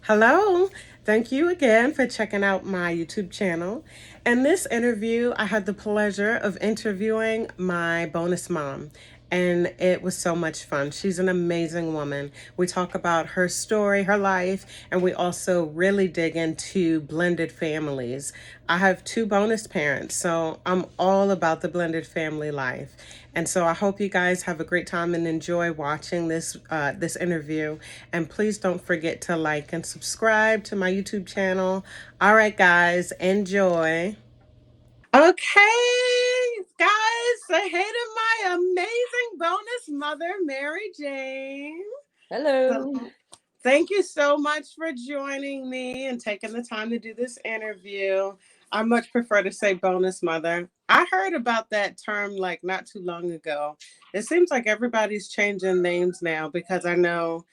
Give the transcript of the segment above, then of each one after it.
Hello. Thank you again for checking out my YouTube channel. In this interview, I had the pleasure of interviewing my bonus mom, and it was so much fun. She's an amazing woman. We talk about her story, her life, and we also really dig into blended families. I have two bonus parents, so I'm all about the blended family life. And so I hope you guys have a great time and enjoy watching this interview. And please don't forget to like and subscribe to my YouTube channel. All right, guys, enjoy. Okay, guys, say hey to my amazing bonus mother, Mary Jane. Hello. So, thank you so much for joining me and taking the time to do this interview. I much prefer to say bonus mother. I heard about that term like not too long ago. It seems like everybody's changing names now because I know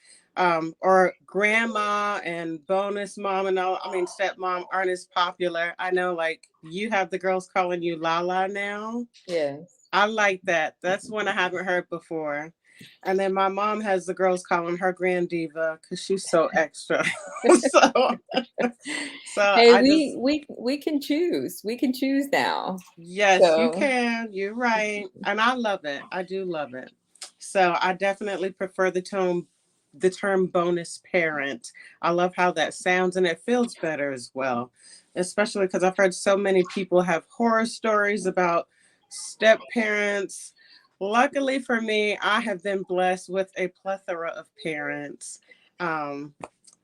or grandma and bonus mom and all, I mean stepmom aren't as popular. I know like you have the girls calling you Lala now. Yes. I like that. That's one I haven't heard before. And then my mom has the girls calling her Grand Diva because she's so extra. so, so Hey, I we just, we we can choose. We can choose now. yes, you So, can. You're right. And I love it. I do love it. So I definitely prefer the term bonus parent. I love how that sounds and it feels better as well. Especially because I've heard so many people have horror stories about step parents. Luckily for me, I have been blessed with a plethora of parents. Um,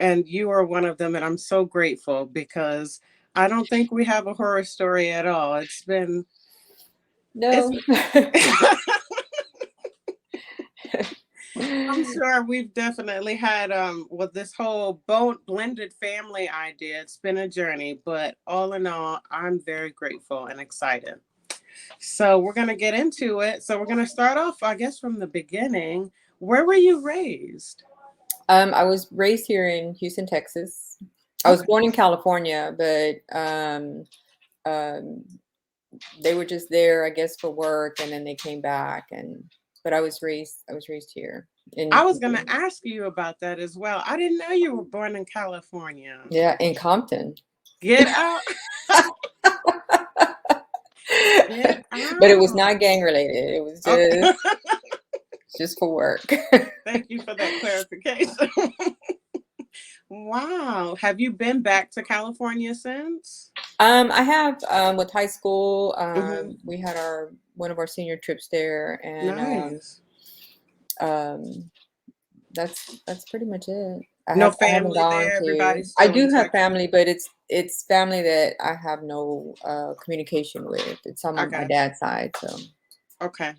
and you are one of them, and I'm so grateful because I don't think we have a horror story at all. It's no. I'm sure we've definitely had with this whole blended family idea. It's been a journey, but all in all, I'm very grateful and excited. So we're gonna get into it. So we're gonna start off, I guess, from the beginning. Where were you raised? I was raised here in Houston, Texas. I was Okay. born in California, but um, they were just there, I guess, for work, and then they came back. But I was raised here I in was gonna ask you about that as well. I didn't know you were born in California. yeah, in Compton. Get out. Get But it was out. not gang related. It was Okay. just for work. Thank you for that clarification. Wow. Have you been back to California since? I have with high school. Hmm. We had our one of our senior trips there, and Nice. um, that's pretty much it. No I haven't family gone there. to. Everybody's I still in do have Texas. family, but it's family that I have no communication with. It's I on my got you. dad's side, so Okay.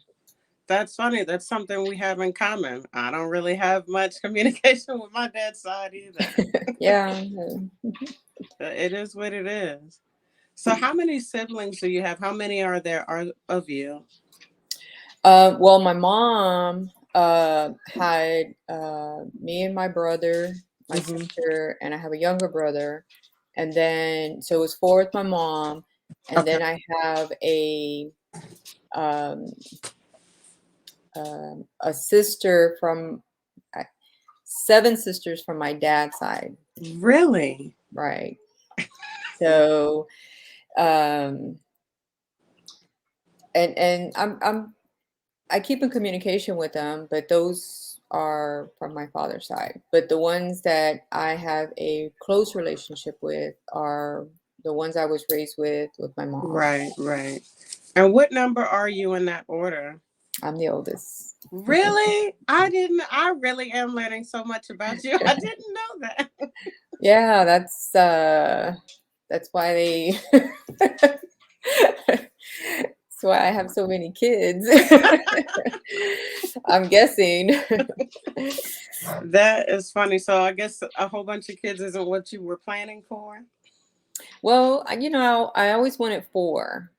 That's funny. That's something we have in common. I don't really have much communication with my dad's side either. yeah. It is what it is. So, how many siblings do you have? How many are there are of you? Well, my mom had me and my brother, my Hmm. sister, and I have a younger brother. And then, so it was four with my mom. And Okay. then I have um, a sister from uh, seven sisters from my dad's side, Really? right? So, um, and I keep in communication with them, but those are from my father's side. But the ones that I have a close relationship with are the ones I was raised with my mom. Right, right. And what number are you in that order? I'm the oldest. Really? I didn't. I really am learning so much about you. I didn't know that. Yeah, that's why they that's why I have so many kids. I'm guessing. That is funny. So I guess a whole bunch of kids isn't what you were planning for. Well, I always wanted four.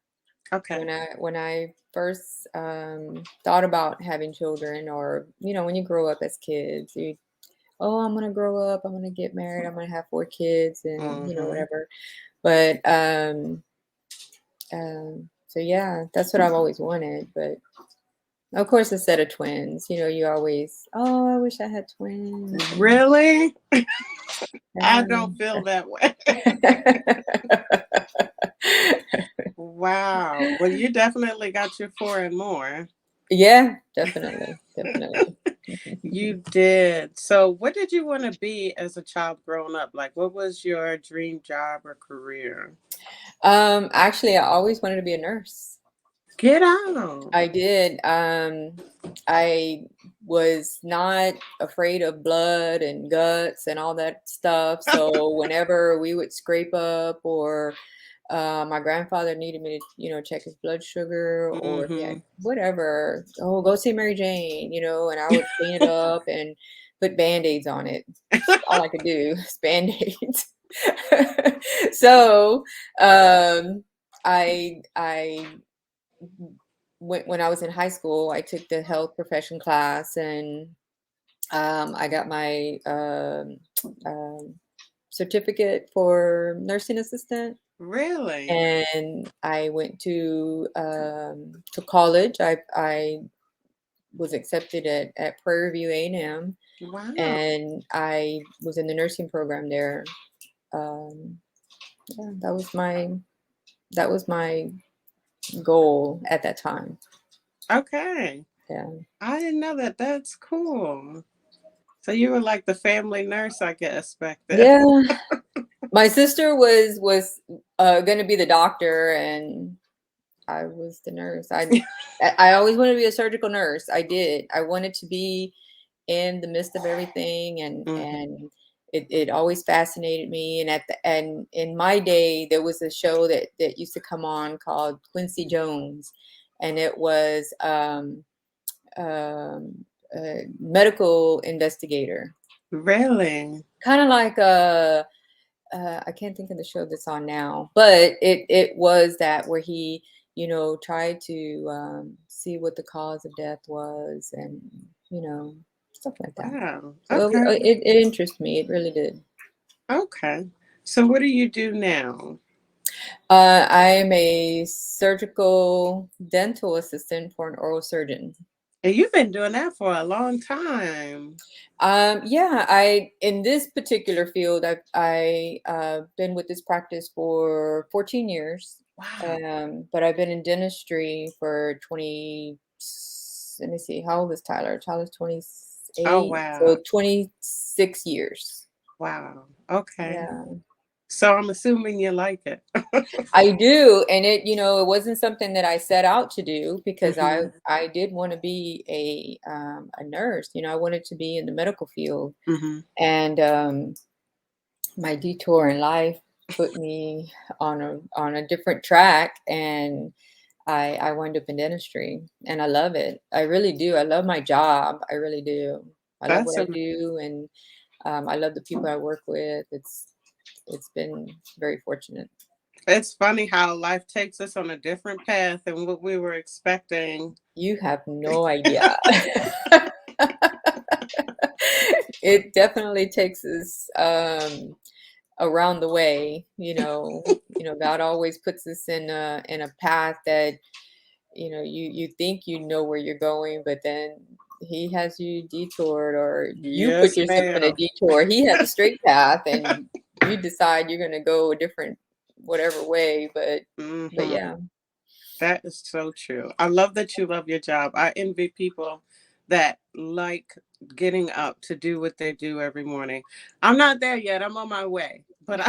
Okay. When I first thought about having children, or when you grow up as kids, I'm gonna grow up, I'm gonna get married, I'm gonna have four kids, and Hmm. whatever. But so yeah, that's what I've always wanted. But of course, a set of twins. You always, I wish I had twins. And Really? I don't feel that way. Yeah. Wow. Well, you definitely got your four and more. Yeah, definitely, definitely. You did. So, what did you want to be as a child growing up? Like, what was your dream job or career? Actually, I always wanted to be a nurse. Get out. I did. I was not afraid of blood and guts and all that stuff. So whenever we would scrape up, or my grandfather needed me to, check his blood sugar, or he had Mm-hmm. whatever, oh, go see Mary Jane, and I would clean it up and put band-aids on it. That's all I could do is band-aids. So I when I was in high school, I took the health profession class, and I got my um, certificate for nursing assistant. Really? And I went to college. I was accepted at Prairie View A&M, Wow. and I was in the nursing program there. Um, yeah, that was my goal at that time. Okay. Yeah. I didn't know that. That's cool. So, you were like the family nurse, I guess, back then. Yeah. My sister was going to be the doctor, and I was the nurse. I always wanted to be a surgical nurse. I did. I wanted to be in the midst of everything, and Hmm. it always fascinated me. And in my day, there was a show that used to come on called Quincy Jones, and it was a medical investigator, Really? kind of like a I can't think of the show that's on now, but it was that where he, tried to see what the cause of death was, and stuff like that. Wow. So Okay. it interests me. It really did. Okay. So, what do you do now? I am a surgical dental assistant for an oral surgeon. And you've been doing that for a long time. Yeah, I in this particular field, I been with this practice for 14 years. Wow. But I've been in dentistry for 20. Let me see, how old is Tyler? Tyler's Oh, 28, wow. so 26 years. Wow. Okay. Yeah, So, I'm assuming you like it. I do, and it wasn't something that I set out to do, because I Hmm. I did want to be a nurse. I wanted to be in the medical field, Hmm. and my detour in life put me on a different track, and I wound up in dentistry, and I love it. I really do. I love my job. I really do. I love That's what I a, do, and I love the people I work with. It's been very fortunate. it's funny how life takes us on a different path than what we were expecting. You have no idea. It definitely takes us around the way. God always puts us in a path that you think you know where you're going, but then he has you detoured, or you put Yes, yourself in a ma'am. detour. He has a straight path, and you decide you're going to go a different whatever way. But Hmm. yeah. That is so true. I love that you love your job. I envy people that like getting up to do what they do every morning. I'm not there yet. I'm on my way. But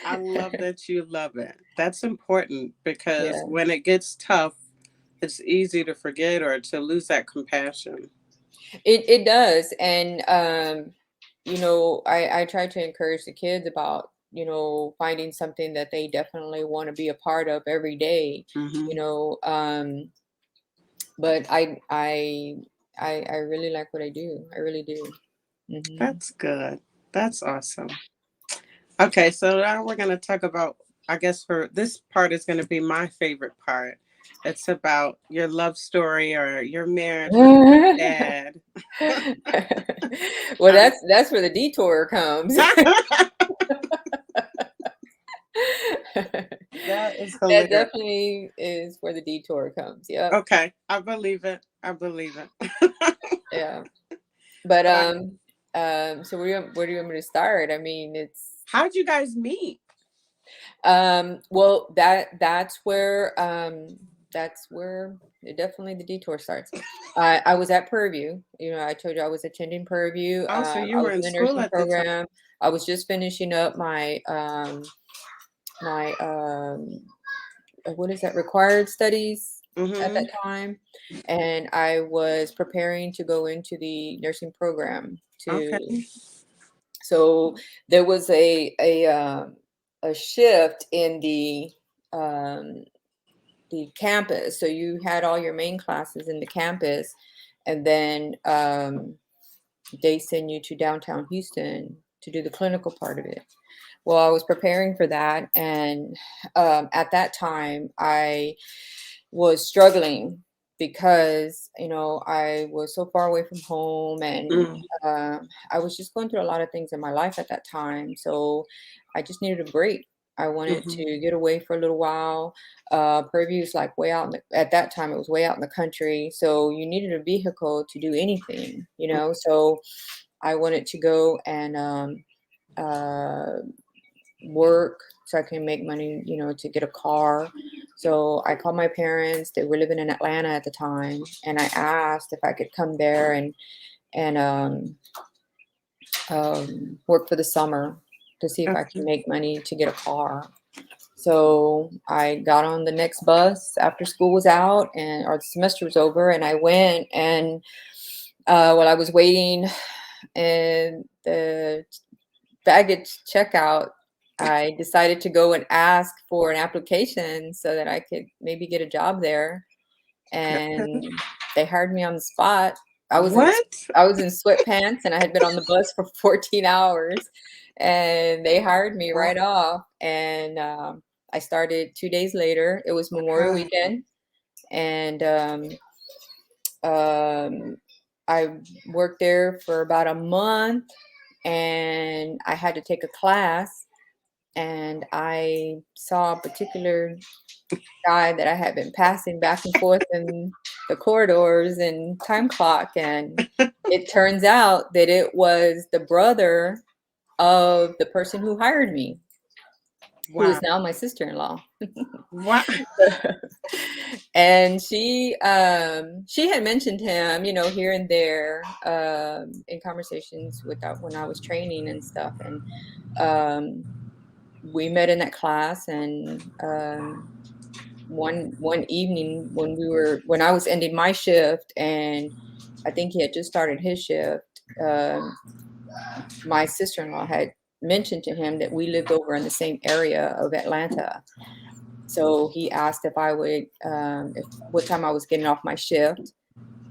I love that you love it. That's important because Yeah. when it gets tough, it's easy to forget or to lose that compassion. It does, and I try to encourage the kids about finding something that they definitely want to be a part of every day. Hmm. You know, but I really like what I do. I really do. Hmm. That's good. That's awesome. Okay, so now we're going to talk about, I guess for this part is going to be my favorite part. It's about your love story or your marriage with your dad. Well, Um, that's where the detour comes. that is That hilarious. definitely is where the detour comes. Yep. Okay, I believe it. I believe it. Yeah. But but I, So where do you want me to start? I mean, it's How'd you guys meet? well, that's where definitely the detour starts. I was at Purview. You know, I told you I was attending Purview. Oh, so you I were was in in the school nursing at the time. program. I was just finishing up my what is that, required studies at that Mm-hmm. time, and I was preparing to go into the nursing program Okay. to. So there was a shift in um, the campus. So you had all your main classes in the campus, and then they send you to downtown Houston to do the clinical part of it. Well, I was preparing for that, and at that time, I was struggling because I was so far away from home, and Mm, I was just going through a lot of things in my life at that time. So I just needed a break. I wanted mm-hmm. to get away for a little while. Purview is like way out at that time. It was way out in the country, so you needed a vehicle to do anything. So I wanted to go and uh, work so I can make money, to get a car. So I called my parents. They were living in Atlanta at the time, and I asked if I could come there and work for the summer to see if I Okay. can make money to get a car. So I got on the next bus after school was out and or the semester was over, and I went and while I was waiting in the baggage checkout, I decided to go and ask for an application so that I could maybe get a job there. And they hired me on the spot. I was in What? I was in sweatpants and I had been on the bus for 14 hours, and they hired me Wow. right off. And I started 2 days later. It was Memorial Weekend, and um, I worked there for about a month, and I had to take a class, and I saw a particular guy that I had been passing back and forth in the corridors and time clock, and it turns out that it was the brother of the person who hired me, who Wow. is now my sister-in-law. Wow. And she had mentioned him, here and there, in conversations when I was training and stuff, and um, we met in that class, and one evening when I was ending my shift, and I think he had just started his shift. My sister-in-law had mentioned to him that we lived over in the same area of Atlanta. So he asked if I would, if what time I was getting off my shift,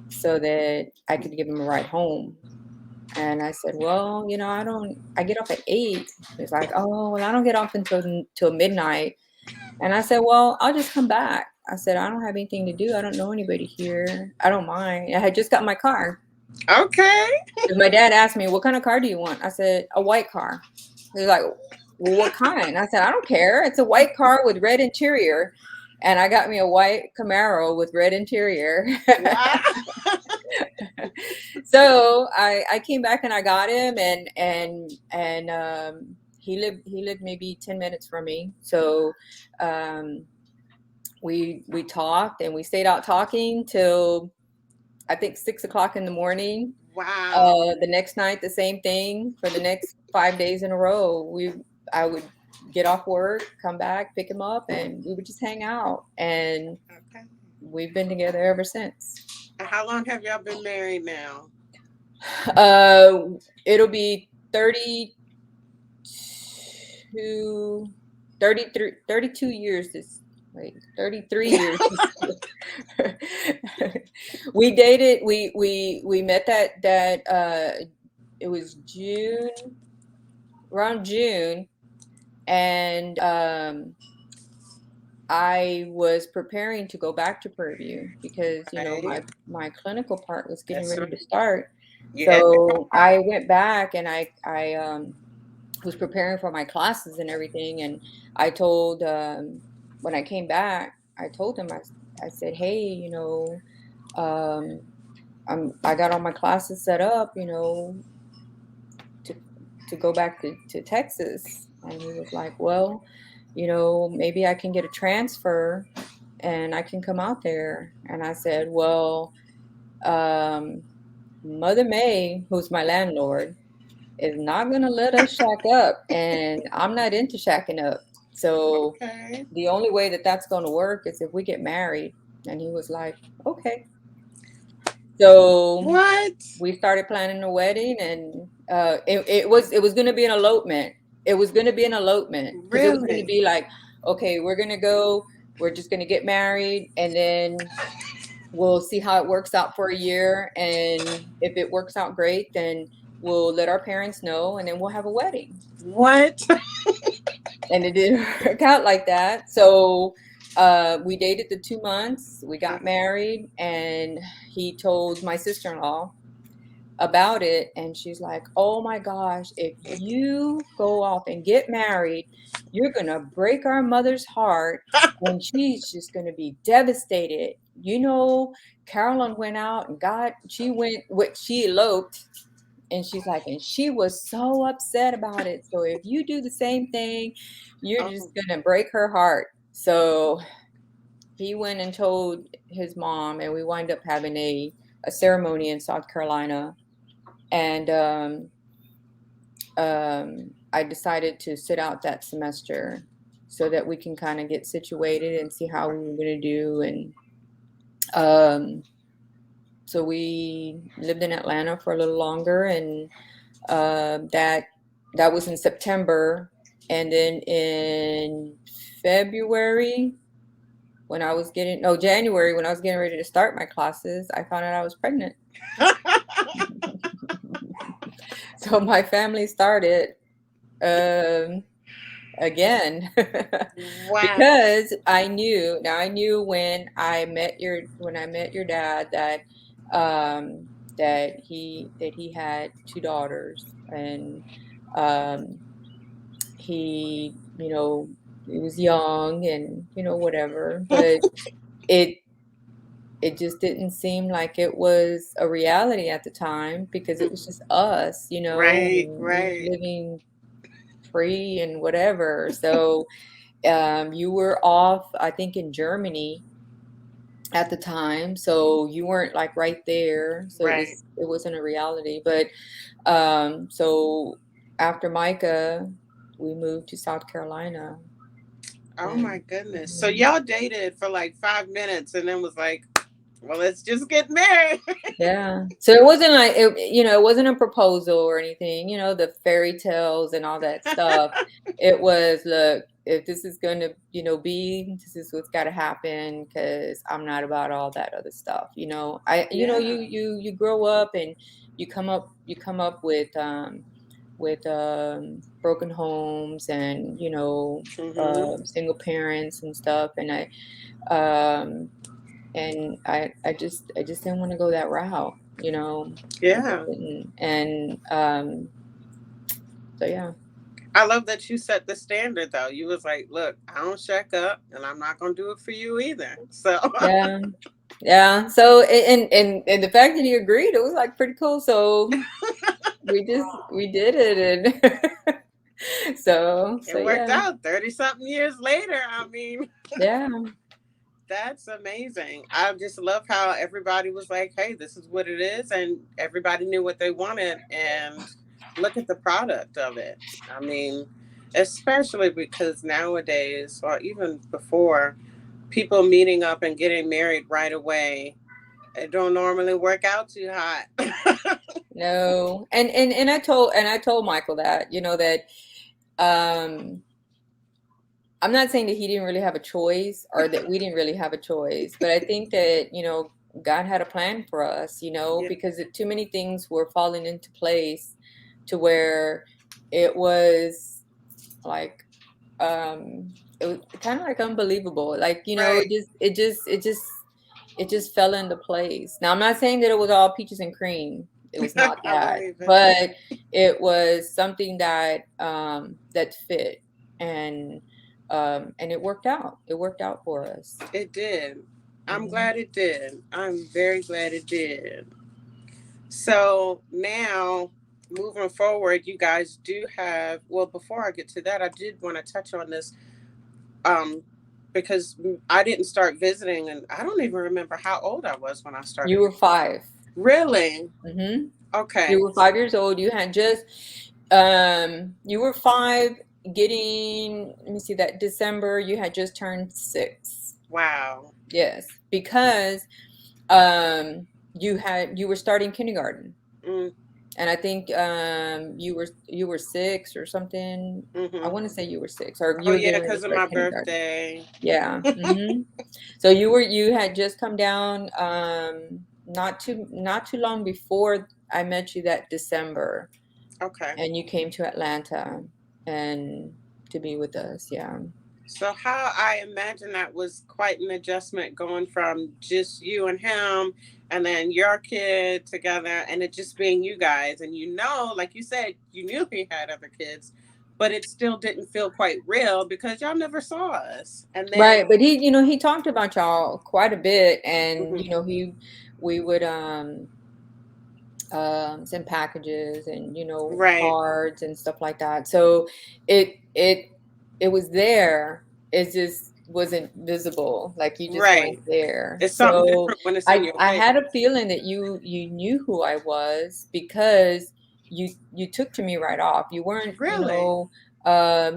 so that I could give him a ride home. And I said, well, I get off at 8. He's like, oh, well, I don't get off until midnight. And I said, well, I'll just come back. I said, I don't have anything to do. I don't know anybody here. I don't mind. I had just got my car. Okay. 'Cause my dad asked me, what kind of car do you want? I said, a white car. He's like, well, what kind? I said, I don't care. It's a white car with red interior. And I got me a white Camaro with red interior. Wow. So I came back and I got him, and he lived maybe 10 minutes from me. So um, we talked, and we stayed out talking till I think 6 o'clock in the morning. Wow. The next night, the same thing. For the next 5 days in a row, I would get off work, come back, pick him up, and we would just hang out. And Okay. we've been together ever since. And how long have y'all been married now? Uh, it'll be 32, 33, 32 years this, wait, 33 years. We dated, we met it was around June, and I was preparing to go back to Purview because Right. my clinical part was getting That's ready right. to start. You had to come So I back. went back, and I was preparing for my classes and everything, and I told when I came back, I told him, I said, hey, I got all my classes set up, go back to Texas. And he was like, well, maybe I can get a transfer and I can come out there. And I said, well, um, Mother May, who's my landlord, is not going to let us shack up. And I'm not into shacking up. So Okay. the only way that that's going to work is if we get married. And he was like, okay. So What? we started planning a wedding, and it was going to be an elopement. It was going to be an elopement because it was going to Really? be like, okay, we're going to go, we're just going to get married, and then we'll see how it works out for a year. And if it works out great, then we'll let our parents know, and then we'll have a wedding. What? And it didn't work out like that. So we dated the 2 months, we got married, and he told my sister-in-law about it, and she's like, oh my gosh, if you go off and get married, you're gonna break our mother's heart, and she's just gonna be devastated. Carolyn went out and she eloped, and she's like, and she was so upset about it. So if you do the same thing, you're just Oh, gonna break her heart. So he went and told his mom, and we wind up having a ceremony in South Carolina. And I decided to sit out that semester so that we can kind of get situated and see how we were going to do. And um, so we lived in Atlanta for a little longer, and that was in September. And then in February, January, when I was getting ready to start my classes, I found out I was pregnant. So my family started um, again wow. because I knew when I met your dad um, that he had two daughters, and um, he he was young, and whatever, but it it just didn't seem like it was a reality at the time because it was just us, Right, and we were right. living free and whatever. So you were off, I think, in Germany at the time, so you weren't like right there. So Right. it wasn't a reality. But so after Micah, we moved to South Carolina, Oh my and goodness. So mhm. y'all dated for like 5 minutes and then was like, well, let's just get married. Yeah. So it wasn't like it wasn't a proposal or anything, the fairy tales and all that stuff. It was, look, if this is going to, this is what's got to happen, because I'm not about all that other stuff. Yeah. You grow up, and you come up with broken homes, and Mm-hmm. single parents and stuff, um and I just didn't want to go that route. I just Yeah. didn't. And so yeah. I love that you set the standard though. You was like, look, I don't shack up and I'm not gonna do it for you either. So Yeah. Yeah. So and the fact that he agreed, it was like pretty cool. So we did it. And so it worked yeah. out 30 something years later. I mean, Yeah. that's amazing. I just love how everybody was like, hey, this is what it is. And everybody knew what they wanted. And look at the product of it. I mean, especially because nowadays, or even before, people meeting up and getting married right away, it don't normally work out too hot. No. And I told Michael that, that um I'm not saying that he didn't really have a choice, or that we didn't really have a choice, but I think that, God had a plan for us, Yeah. because too many things were falling into place to where it was like, it was kind of like unbelievable. Like, Right. it just fell into place. Now, I'm not saying that it was all peaches and cream. It was not I that, believe it. but it was something that fit, and and it worked out. It worked out for us. It did. I'm Mhm. glad it did. I'm very glad it did. So now moving forward, you guys do have, well, before I get to that, I did want to touch on this, um, because I didn't start visiting, and I don't even remember how old I was when I started. You were 5. Really? Mm-hmm. You Okay. were 5 years old. You had just, you were 5, getting, let me see, that December, you had just turned 6. Wow. Yes, because you were starting kindergarten. Mm, And I think you were 6 or something. I mm-hmm. want to say you were 6, or you Oh were yeah, getting ready to because of start my kindergarten. birthday. Yeah. Hmm. So you had just come down, not too long before I met you that December, Okay. and you came to Atlanta and to be with us. Yeah. So how I imagine that was quite an adjustment going from just you and him and then your kid together and it just being you guys. And like you said, you knew he had other kids, but it still didn't feel quite real because y'all never saw us. And then Right, but he talked about y'all quite a bit, and mhm, we would send packages and right, cards and stuff like that. So it it it was there. It just wasn't visible. Like, you just right. weren't there. It's something So different when it's in I your I face. had a feeling that you knew who I was, because you took to me right off. You weren't, Really?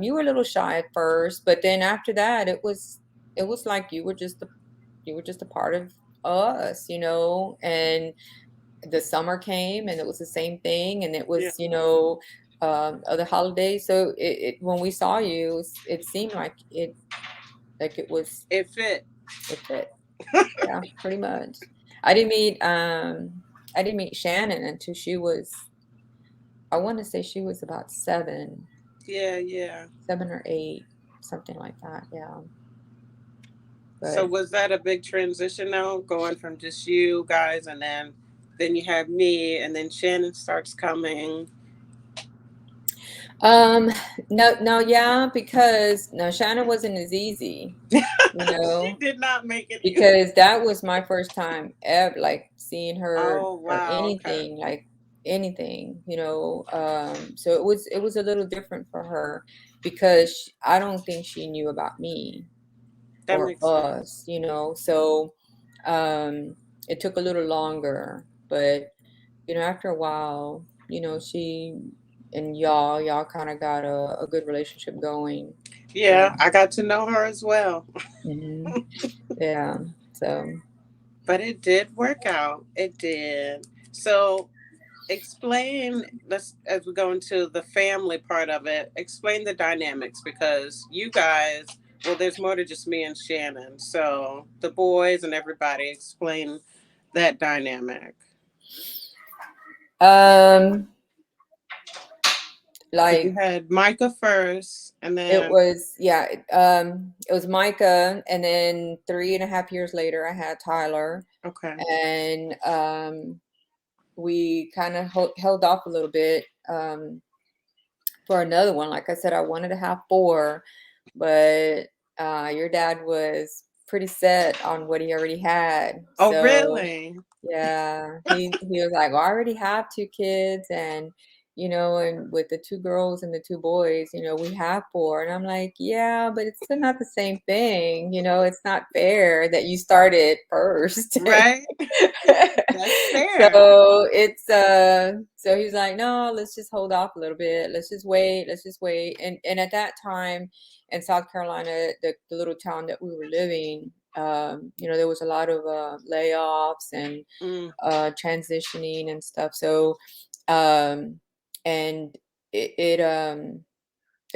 you were a little shy at first, but then after that it was like you were just a part of us, and the summer came and it was the same thing, and it Yeah. was, other holidays. So when we saw you, it seemed It fit. it fit. Yeah, pretty much. I didn't meet Shannon until she was, I want to say she was about 7, Yeah, yeah. 7 or 8, something like that. Yeah. So But was that a big transition now, going from just you guys and then you have me and then Shannon starts coming. um no, no, yeah, because no, Shannon wasn't as easy, you She know did not make it easy. because that was my first time ever, like, seeing her Oh or wow, okay. anything, like anything, so it was a little different for her, because I don't think she knew about me That or makes sense. us, so um it took a little longer, but after a while, she and y'all kind of got a good relationship going. Yeah. Yeah, I got to know her as well. Hmm. Yeah. So But it did work out. It did. So explain, let's as we go into the family part of it, explain the dynamics because you guys, well, there's more to just me and Shannon. So the boys and everybody, explain that dynamic. um So you like, had Micah first and it then was, yeah, it was Micah, and then 3.5 years later I had Tyler, okay. and we kind of held off a little bit, for another one. Like I said, I wanted to have 4, but your dad was pretty set on what he already had. Oh So really? yeah, he was like, well, I already have 2 kids, and and with the 2 girls and the 2 boys, we have 4. And I'm like, yeah, but it's still not the same thing. It's not fair that you started first. Right? That's fair. So he's like, no, let's just hold off a little bit. Let's just wait. And at that time in South Carolina, the little town that we were living, there was a lot of layoffs and Mm, transitioning and stuff. So um and it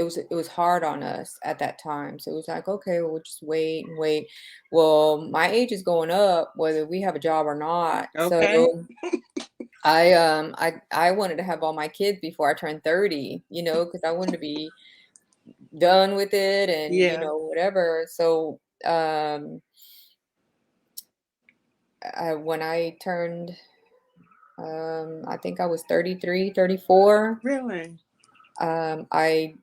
was hard on us at that time. So it was like, okay, well, we'll just wait and wait. Well, my age is going up, whether we have a job or not. okay. So I wanted to have all my kids before I turned 30, because I wanted to be done with it, and Yeah. whatever. So when I turned, I think I was 33, 34. Really? I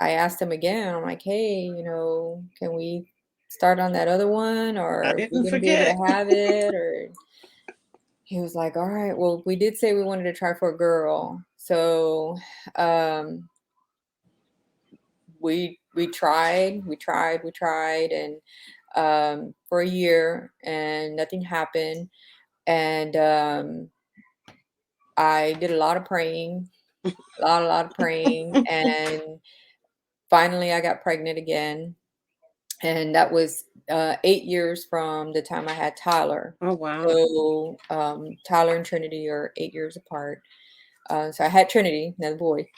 asked him again. I'm like, hey, can we start on that other one, I or we didn't gonna be able forget. to have it? Or he was like, all right, well, we did say we wanted to try for a girl. So um, we tried, and for a year, and nothing happened. And I did a lot of praying, a lot of praying, and finally I got pregnant again. And that was 8 years from the time I had Tyler. Oh, wow. So Tyler and Trinity are 8 years apart. So I had Trinity, another boy.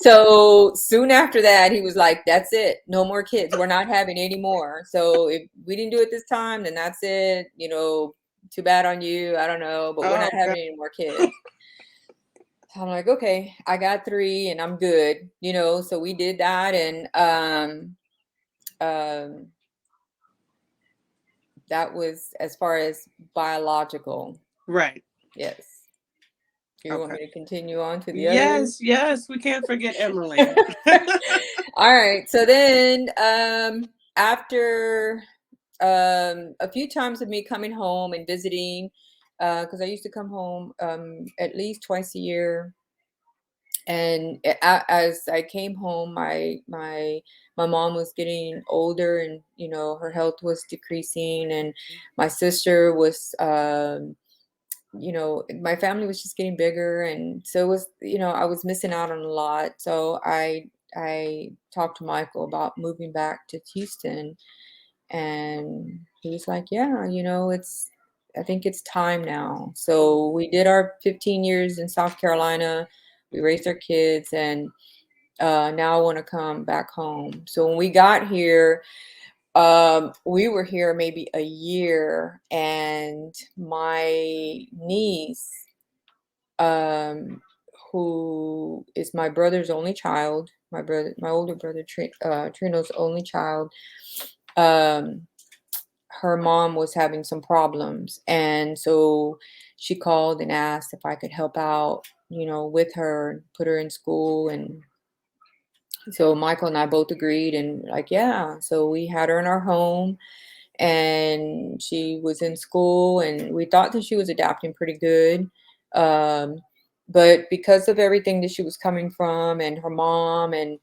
So soon after that, he was like, "That's it. No more kids. We're not having any more. So if we didn't do it this time, then that's it. Too bad on you. I don't know, but we're not Oh, God. having any more kids." So I'm like, "Okay, I got three, and I'm good." So we did that, and um, that was as far as biological. Right. Yes. Do you want Okay. me to continue on to the others? Yes, yes, we can't forget Emily. All right. So then, after a few times of me coming home and visiting, because I used to come home at least twice a year. And as I came home, my mom was getting older, and her health was decreasing, and my sister was my family was just getting bigger, and so it was, I was missing out on a lot. So I talked to Michael about moving back to Houston, and he was like, "Yeah, I think it's time now." So we did our 15 years in South Carolina. We raised our kids, and now I want to come back home. So when we got here, we were here maybe a year, and my niece, um, who is my brother's only child, my older brother, Trino's only child, um, her mom was having some problems, and so she called and asked if I could help out, with her, put her in school. And so Michael and I both agreed, and like, yeah. So we had her in our home, and she was in school, and we thought that she was adapting pretty good. Um, but because of everything that she was coming from, and her mom, and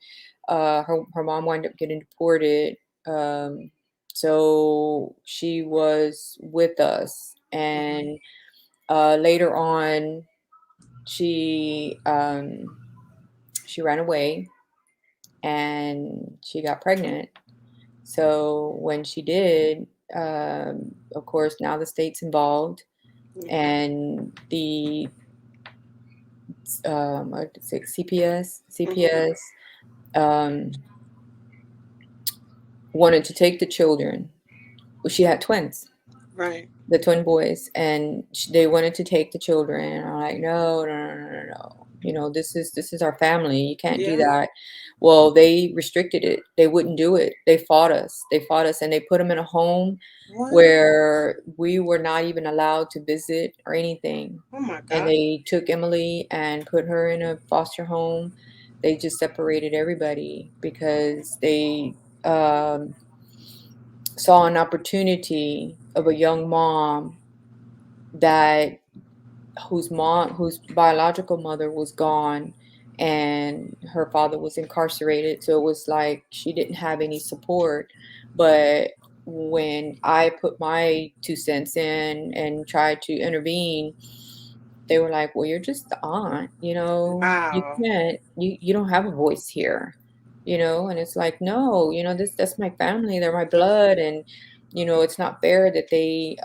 her mom wound up getting deported. Um, so she was with us, Mhm. and later on, she she ran away, and she got pregnant. So when she did, of course, now the state's involved, Okay. and the I'd say CPS, Mhm. um, wanted to take the children. Well, she had twins, Right. the twin boys, and they wanted to take the children. And I'm like, no, no, no, no, no, no. This is our family. You can't do Yeah. that. Well, they restricted it. They wouldn't do it. They fought us. They fought us, and they put them in a home What? where we were not even allowed to visit or anything. Oh my And God. they took Emily and put her in a foster home. They just separated everybody because they um, saw an opportunity of a young mom that whose biological mother was gone, and her father was incarcerated. So it was like she didn't have any support. But when I put my 2 cents in and tried to intervene, they were like, "Well, you're just the aunt, you Wow. can't, you don't have a voice here." And it's like, "No, that's my family, they're my blood." And it's not fair that they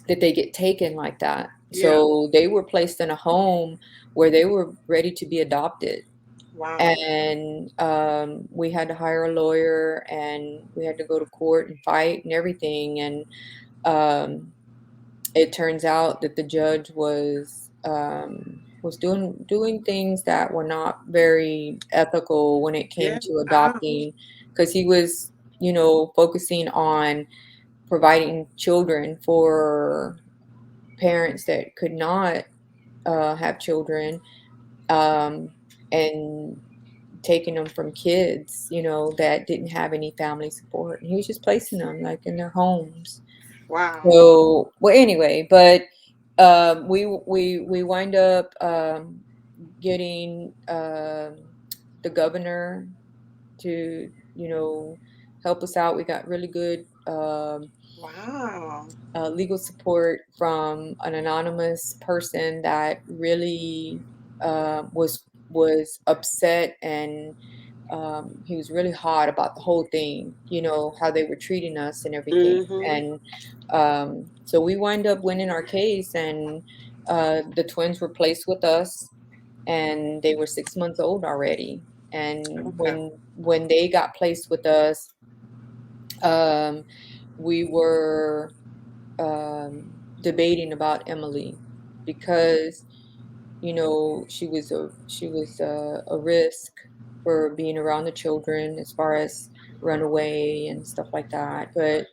get taken like that. Yeah. So they were placed in a home where they were ready to be adopted. Wow. And we had to hire a lawyer, and we had to go to court and fight and everything. And um, it turns out that the judge was doing things that were not very ethical when it came Yeah. to Wow. adopting, because he was, focusing on providing children for parents that could not have children, um, and taking them from kids, that didn't have any family support. And he was just placing them like in their homes. Wow. So, well, anyway, but We wind up getting the governor to, help us out. We got really good Wow. legal support from an anonymous person that really was upset, and he was really hot about the whole thing, how they were treating us and everything. Mm-hmm. And so we wind up winning our case, and the twins were placed with us, and they were 6 months old already. And Okay. when they got placed with us, um, we were debating about Emily, because she was a risk for being around the children, as far as runaway and stuff like that. But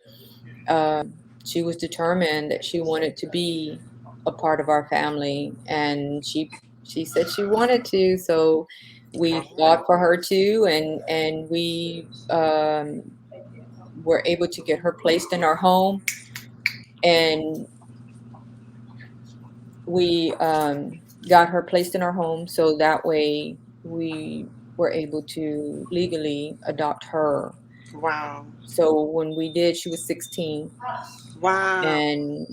she was determined that she wanted to be a part of our family, and she said she wanted to. So we Wow. fought for her too, and we were able to get her placed in our home. And we got her placed in our home, so that way we were able to legally adopt her. Wow. So when we did, she was 16. Wow. And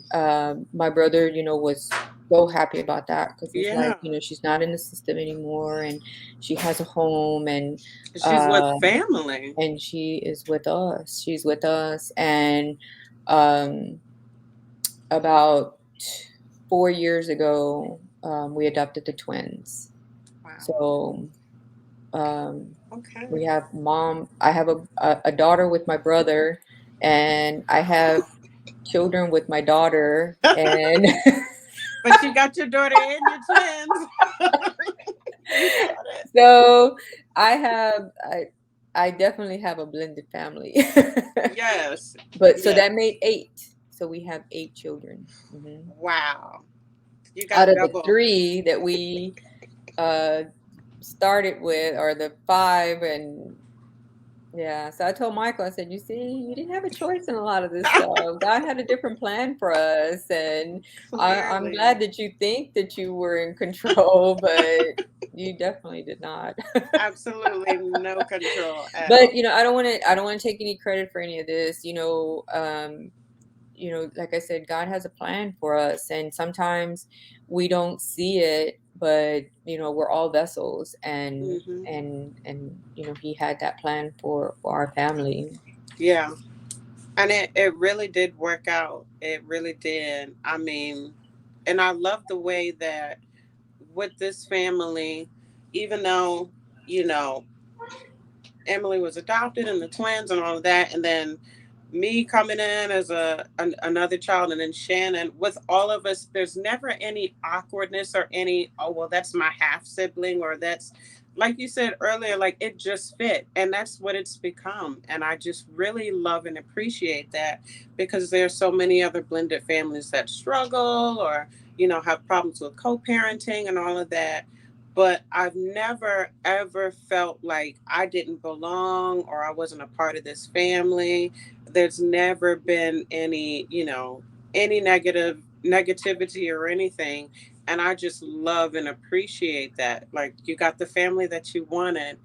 my brother, was so happy about that, because he's like, Yeah. she's not in the system anymore, and she has a home, She's with uh, family. and she's with us. And um, about 4 years ago, we adopted the twins. Wow. So um, Okay. we have mom. I have a daughter with my brother, and I have children with my daughter. And But you got your daughter and your twins. You got it. so I have I definitely have a blended family. Yes. But so Yes. that made eight. So we have eight children. Wow. You Out got of the double. three that we uh, started with, or the five. And yeah, so I told Michael, I said, you see, you didn't have a choice in a lot of this stuff. God had a different plan for us. And I'm Clearly. glad that you think that you were in control, but you definitely did not. Absolutely no control at But all. I don't want to take any credit for any of this. Like I said, God has a plan for us, and sometimes we don't see it, but we're all vessels, and Hmm. He had that plan for our family. Yeah. And it really did work out. It really did. I mean, and I love the way that with this family, even though, you know, Emily was adopted and the twins and all of that, and then me coming in as another child, and then Shannon, with all of us, there's never any awkwardness or any, oh well, that's my half sibling, or that's, like you said earlier, like it just fit, and that's what it's become. And I just really love and appreciate that, because there's so many other blended families that struggle, or have problems with co-parenting and all of that. But I've never ever felt like I didn't belong or I wasn't a part of this family. There's never been any, any negativity or anything. And I just love and appreciate that. Like, you got the family that you wanted,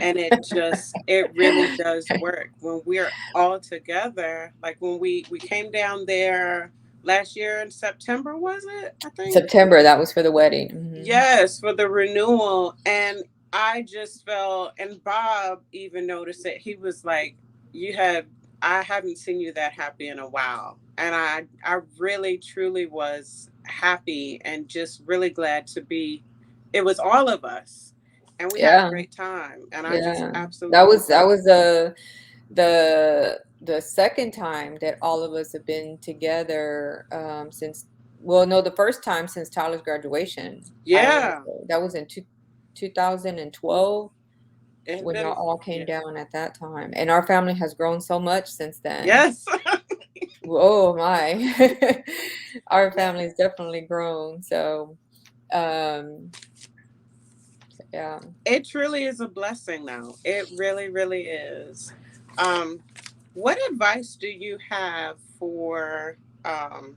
and it really does work when we're all together. Like when we came down there last year in September, was it? I think. September, that was for the wedding. Yes, for the renewal. And I just felt, and Bob even noticed it. He was like, "You have, I haven't seen you that happy in a while." And I really, truly was happy and just really glad to be. It was all of us, and we had a Yeah, great time. And I just yeah. That absolutely was that love was the second time that all of us have been together, since, well, no, the first time since Tyler's graduation. I want to Yeah, say that was in 2012, it had when y'all been, all came yeah. down at that time. And our family has grown so much since then. Yes. Oh my. Our family's definitely grown. So, um, yeah. It truly is a blessing now. It really, really is. Um, what advice do you have for um,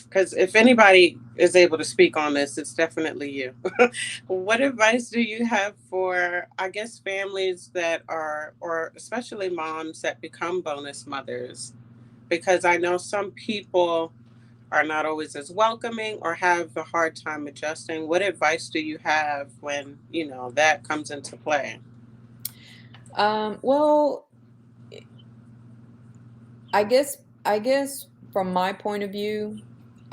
because if anybody is able to speak on this, it's definitely you. What advice do you have for, I guess, families that are, or especially moms that become bonus mothers? Because I know some people are not always as welcoming or have a hard time adjusting. What advice do you have when, that comes into play? Well, I guess I guess from my point of view,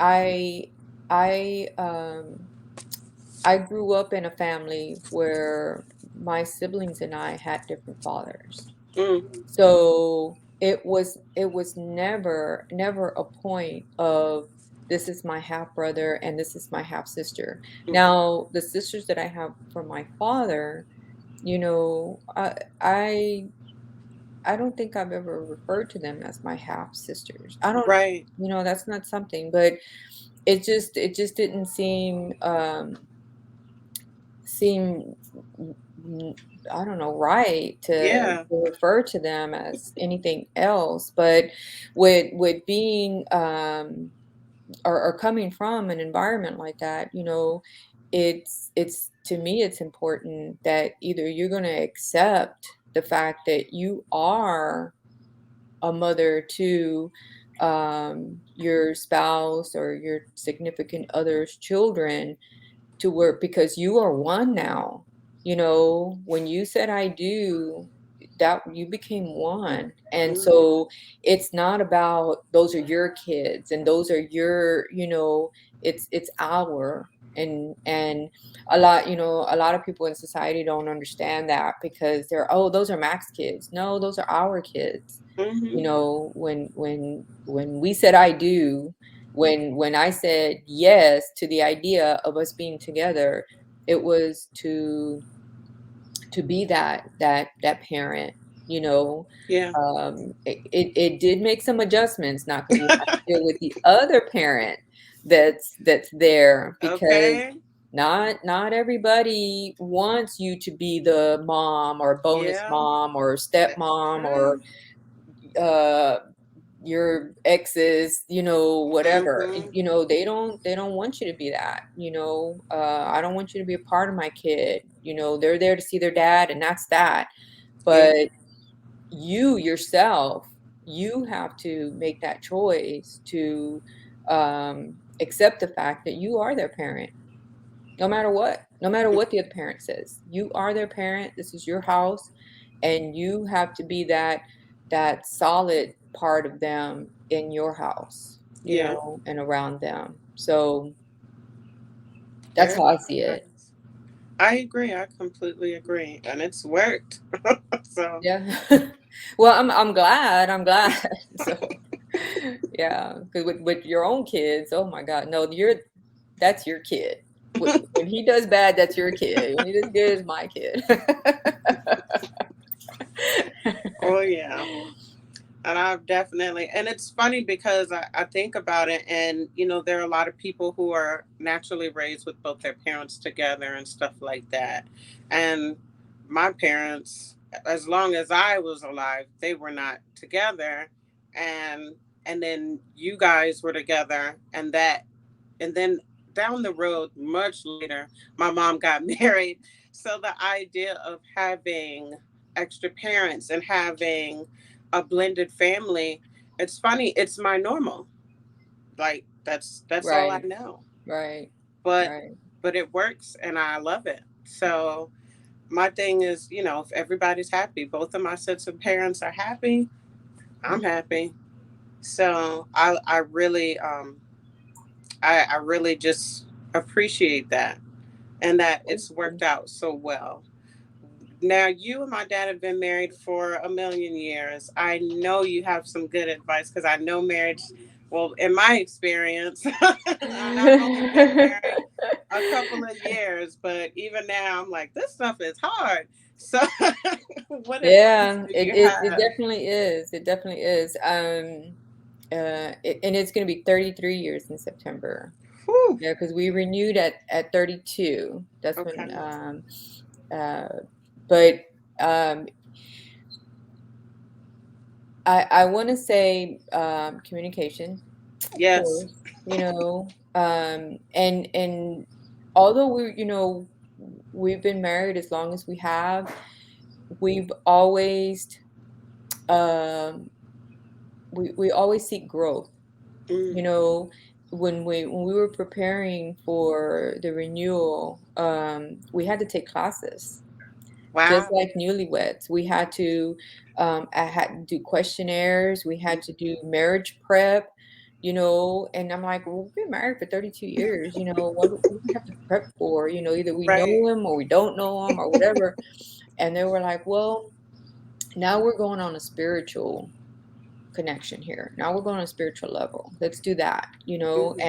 I I um I grew up in a family where my siblings and I had different fathers. Mm, So it was never a point of this is my half brother and this is my half sister. mhm. Now, the sisters that I have from my father, you know, I don't think I've ever referred to them as my half sisters. I don't, Right. that's not something, but it just didn't seem I don't know, right to Yeah. refer to them as anything else. But with being or coming from an environment like that, it's to me it's important that either you're going to accept the fact that you are a mother to your spouse or your significant other's children, to work because you are one now. When you said I do, that you became one. And Mm, so it's not about those are your kids and those are your, it's our, and a lot of people in society don't understand that because they're, oh, those are Max kids. No, those are our kids. mhm. When we said I do, when I said yes to the idea of us being together, it was to be that parent, you know. Yeah. It did make some adjustments now because you have to deal with the other parent that's there, because Okay. not everybody wants you to be the mom or bonus Yeah. mom or That's stepmom or true. uh your exes, whatever. Mhm. They don't want you to be that. I don't want you to be a part of my kid. They're there to see their dad, and that's that. Yeah. But you yourself, you have to make that choice to accept the fact that you are their parent, no matter what the other parent says. You are their parent. This is your house, and you have to be that solid part of them in your house, Yeah. and around them. So that's Very how I see it. nice. I agree. I completely agree. And it's worked. So, Yeah. Well, I'm glad. I'm glad. So yeah, because with your own kids, oh my God, no, that's your kid. When he does bad, that's your kid. When he does good, it's my kid. oh, yeah. And I've definitely, and it's funny because I think about it, and there are a lot of people who are naturally raised with both their parents together and stuff like that. And my parents, as long as I was alive, they were not together. And then you guys were together, and then down the road, much later, my mom got married. So the idea of having extra parents and having a blended family, it's funny, it's my normal. Like that's all I Right, know. right, But right. but it works and I love it. So my thing is, if everybody's happy, both of my sets of parents are happy, I'm happy. So I really I really just appreciate that, and that it's worked out so well. Now, you and my dad have been married for a million years. I know you have some good advice because I know marriage, well, in my experience, I've only been married a couple of years, but even now I'm like, this stuff is hard. So, what advice Yeah, do it, you it it have? definitely is. It definitely is. And it's going to be 33 years in September. Whew. Yeah, because we renewed at 32. That's when. Okay. Uh, but um, I want to say communication. Of Yes. course, and although we've been married as long as we have, we've always, um, we always seek growth. You Mm. know, when we were preparing for the renewal, we had to take classes. Just Wow. like newlyweds, we had to, I had to do questionnaires, we had to do marriage prep, and I'm like, well, we've been married for 32 years, what do we have to prep for? Either we know Right. him or we don't know him or whatever. And they were like, well, now we're going on a spiritual connection here. Now we're going on a spiritual level. Let's do that, Hmm.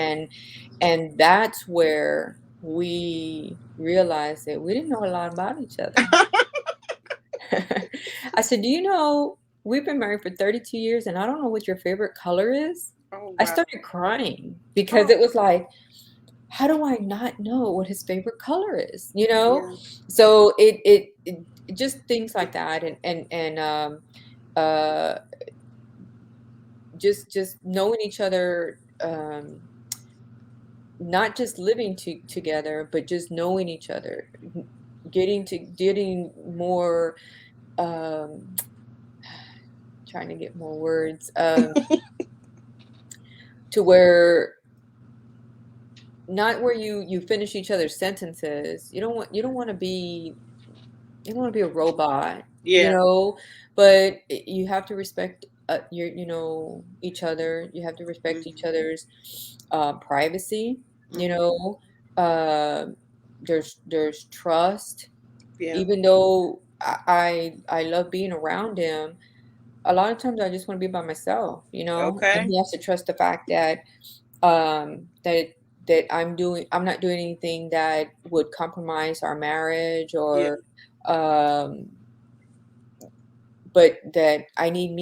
and that's where we realized that we didn't know a lot about each other. I said, "Do you know we've been married for 32 years and I don't know what your favorite color is?" Oh I wow. started crying because Oh it was like, how do I not know what his favorite color is? yeah. So it just things like that, and uh just knowing each other, not just living together, but just knowing each other, getting more, um trying to get more words, to where, not where you finish each other's sentences. You don't want to be a robot, you Yeah. know, but you have to respect, each other. You have to respect each Hmm. other's privacy, you Hmm. know. Uh, there's trust. Yeah. Even though I love being around him, a lot of times I just want to be by myself, and Okay. he has to trust the fact that, that I'm not doing anything that would compromise our marriage, Yeah. or um but that I need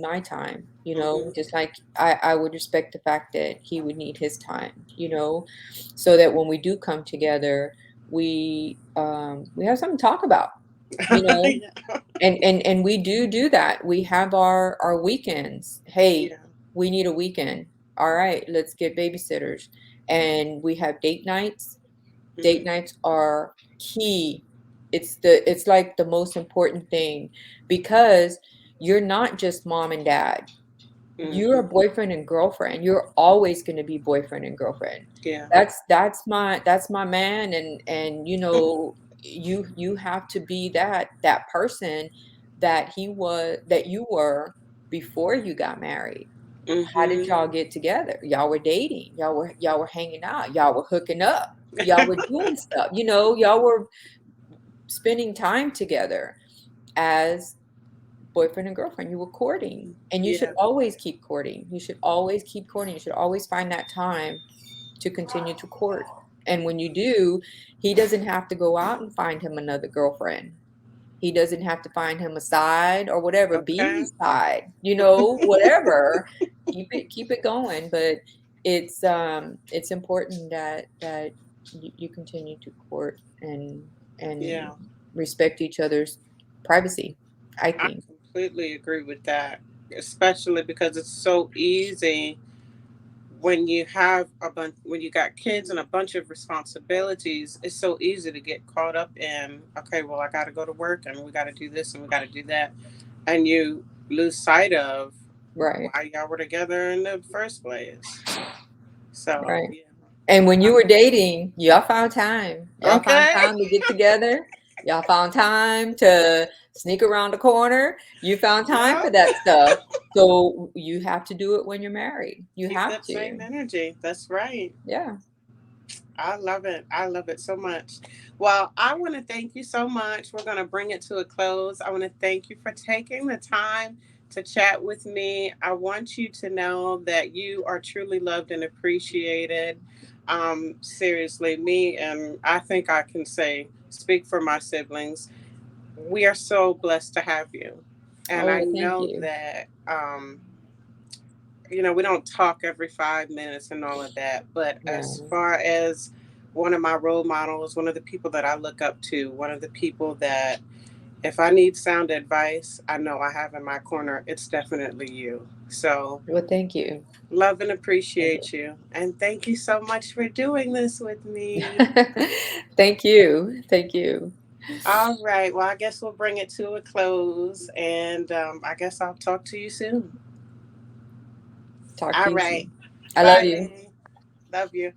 my time, Hmm. just like I would respect the fact that he would need his time, so that when we do come together, we have something to talk about, you know Yeah. and we do that. We have our weekends. Hey, Yeah. we need a weekend. All right, let's get babysitters. And we have date nights. Date Hmm. nights are key. It's like the most important thing, because you're not just mom and dad. You're a Hmm. boyfriend and girlfriend. You're always going to be boyfriend and girlfriend. Yeah. That's my man, and you have to be that person that you were before you got married. How did Hmm. y'all get together? Y'all were dating. Y'all were hanging out. Y'all were hooking up. Y'all were doing stuff. Y'all were spending time together as boyfriend and girlfriend. You were courting, and you should Yeah. always keep courting. You should always keep courting. You should always find that time to continue to court. And when you do, he doesn't have to go out and find him another girlfriend. He doesn't have to find him a side or whatever, be Okay. his side, whatever. Keep it going. But it's important that you continue to court, and Yeah. respect each other's privacy, I I think. completely agree with that, especially because it's so easy when you have a bunch, when you got kids and a bunch of responsibilities. It's so easy to get caught up in, okay, well, I got to go to work and we got to do this and we got to do that, and you lose sight of Right. why y'all were together in the first place. So Right. yeah. And when you Uh, were dating, y'all found time. Y'all found okay. time to get together. Y'all found time to sneak around the corner. You found time Yeah. for that stuff. So you have to do it when you're married. You Keep have that same to. energy. That's right. Yeah. I love it. I love it so much. Well, I want to thank you so much. We're going to bring it to a close. I want to thank you for taking the time to chat with me. I want you to know that you are truly loved and appreciated. Seriously, me, and I think I can say, speak for my siblings, we are so blessed to have you. And Oh, I well, thank know you. that we don't talk every 5 minutes and all of that. But as No. far as one of my role models, one of the people that I look up to, one of the people that if I need sound advice, I know I have in my corner, it's definitely you. So Well, thank you. love and Thank you. appreciate you. And thank you so much for doing this with me. Thank you. Thank you. All right. Well, I guess we'll bring it to a close. And I guess I'll talk to you soon. Talk to All you right. soon. I love Bye, you. May. Love you.